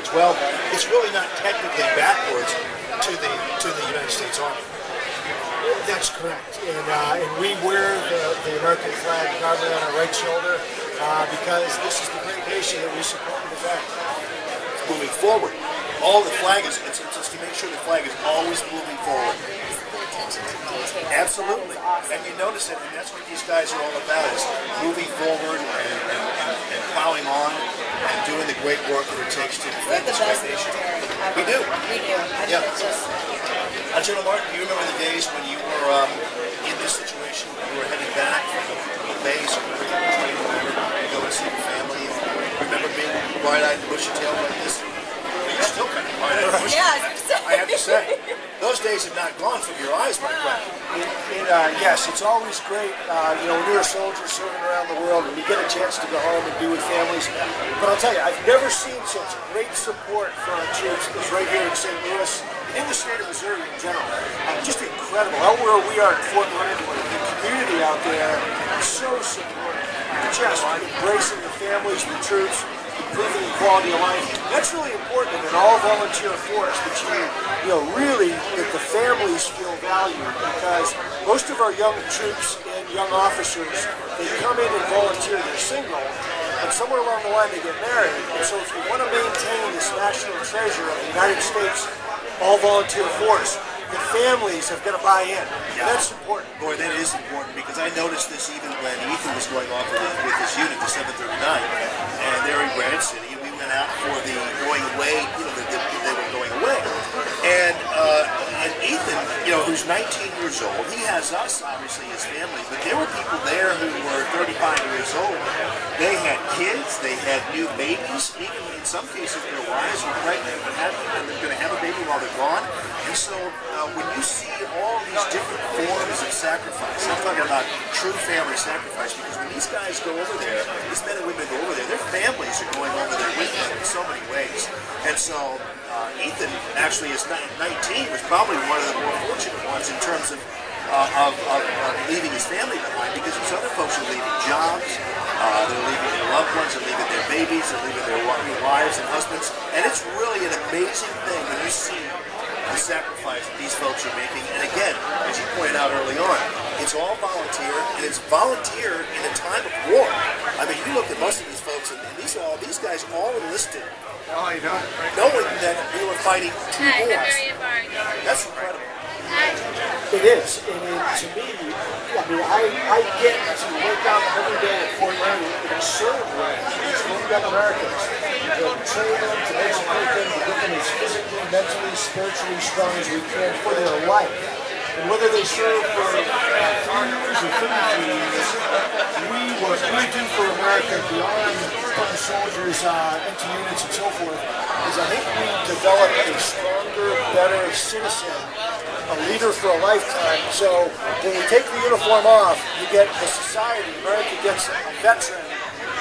backwards. Well, it's really not technically backwards to the United States Army. That's correct, and we wear the American flag proudly on our right shoulder because this is the great nation that we support and defend. It's moving forward. All the flag is, it's just to make sure the flag is always moving forward. Absolutely. And you notice it, and that's what these guys are all about, is moving forward and plowing on and doing the great work that it takes to defend this great nation. We do. We do. Yeah. General Martin, do you remember the days when you were in this situation, you were heading back from the base or whatever, to go and see your family? Remember being wide-eyed and bushy-tailed like this? Well, you're still kind of wide-eyed and bushy-tailed. I have to say. Those days have not gone from your eyes, my friend. Yes, it's always great, when you're a soldier serving around the world and you get a chance to go home and be with families. But I'll tell you, I've never seen such great support for our troops as right here in St. Louis, in the state of Missouri in general. Just incredible. Out where we are in Fort Leonard, the community out there is so supportive. Just embracing the families, the troops, improving the quality of life. That's really important in an all-volunteer force, that that the families feel valued, because most of our young troops and young officers, they come in and volunteer, they're single, and somewhere along the line they get married. And so if you want to maintain this national treasure of the United States all-volunteer force, the families have got to buy in. Yeah. That's important. Boy, that is important, because I noticed this even when Ethan was going off with his unit, the 739, and they're in Granite City, and we went out for the going away, they were going away. And Ethan, who's 19 years old, he has us, obviously, his family, but there were people there who were 35 years old. They had kids, they had new babies, even in some cases their wives were pregnant and they're going to have a baby while they're gone. And so when you see all these different forms of sacrifice, I'm talking about true family sacrifice, because when these guys go over there, these men and women go over there, their families are going over there with them in so many ways. And so Ethan, actually, is 19, was probably one of the more fortunate ones in terms of leaving his family behind, because these other folks are leaving jobs, they're leaving their loved ones, they're leaving their babies, they're leaving their wives and husbands, and it's really an amazing thing when you see the sacrifice that these folks are making. And again, as you pointed out early on, it's all volunteer, and it's volunteer in a time of war. I mean, you look at most of these folks, and these guys all enlisted, knowing that we were fighting two wars. That's incredible. It is, and to me, I get to wake up every day at Fort Leonard and serve these young Americans, to train them, to educate them, to get them as physically, mentally, spiritually strong as we can for their life. And whether they serve for 3 years or 33 years, what we do for America beyond putting soldiers into units and so forth is, I think we develop a stronger, better citizen, a leader for a lifetime. So when we take the uniform off, you get the society. America gets a veteran,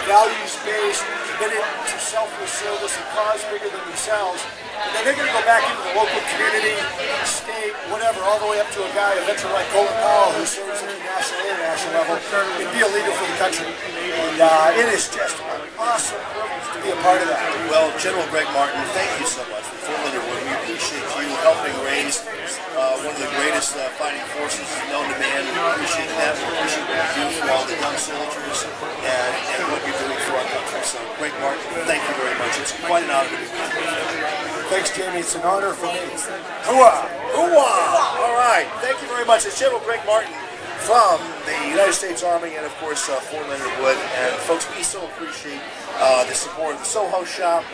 values-based, committed to selfless service, a cause bigger than themselves. And then they're going to go back into the local community, state, whatever, all the way up to a guy, a veteran like Colin Powell, who serves at the national and international level, and be a leader for the country. And it is just an awesome privilege to be a part of that. Well, General Greg Martin, thank you so much for Fort Leonard. We appreciate you helping raise one of the greatest fighting forces known to man. We appreciate that. We appreciate what you do for all the young soldiers and what you're doing for our country. So, Greg Martin, thank you very much. It's quite an honor to be with you. Thanks, Jamie. It's an honor for me. Hoorah! Hoorah! All right. Thank you very much. It's General Greg Martin from the United States Army and, of course, Fort Leonard Wood. And, folks, we so appreciate the support of the Soho Shop.